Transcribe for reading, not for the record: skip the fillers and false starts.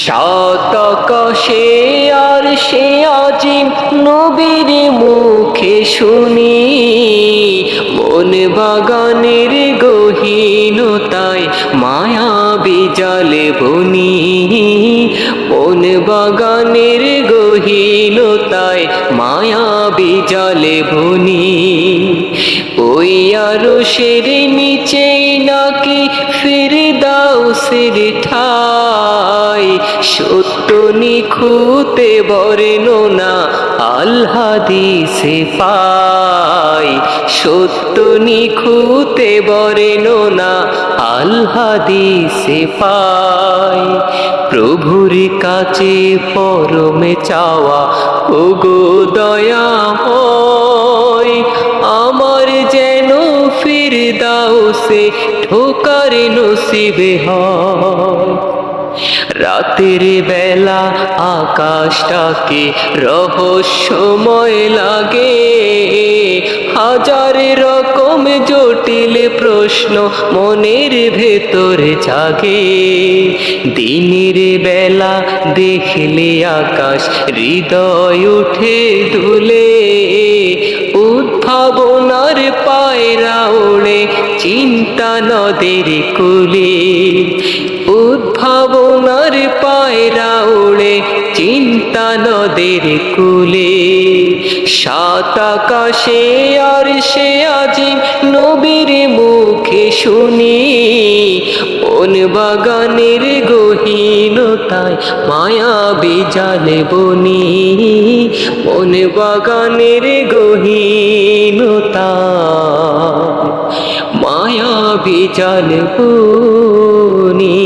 শতকশে আর সে আজিম নবীর মুখে শুনি, মন বাগানের গহীনতায় মায়াবী জালে বুনি, মন বাগানের গহীনতায় মায়াবী জালে বুনি। ওই আরশের নিচেই নাকি ফিরদাউসের ঠাই, সত্য নিখুঁতে বর্ণনা আল হাদিসে পাই, সত্য নিখুঁতে বর্ণনা আল হাদিসে পাই। প্রভুর কাছে পরমে চাওয়া ওগো দয়াময়, আমার যেন ফিরদাউসে ঢোকার নসিবে হয়। রাতের বেলা আকাশটাকে রহস্যময় লাগে, হাজার রকম জটিল প্রশ্ন মনের ভেতরে জাগে। দিনের বেলা দেখলে আকাশ হৃদয় উঠে দুলে, উদ্ভাবনার পায়রা ওড়ে চিন্তা নদের কুলে, উদ্ভাবনার পায়রা ওড়ে চিন্তা নদের কুলে। সাত আকাশে আর সে আজিম নবীর মুখে শুনি, মন বাগানের গহীনতায় মায়াবী জালে বুনি, মন বাগানের গহীনতায় মায়াবী জালে বুনি।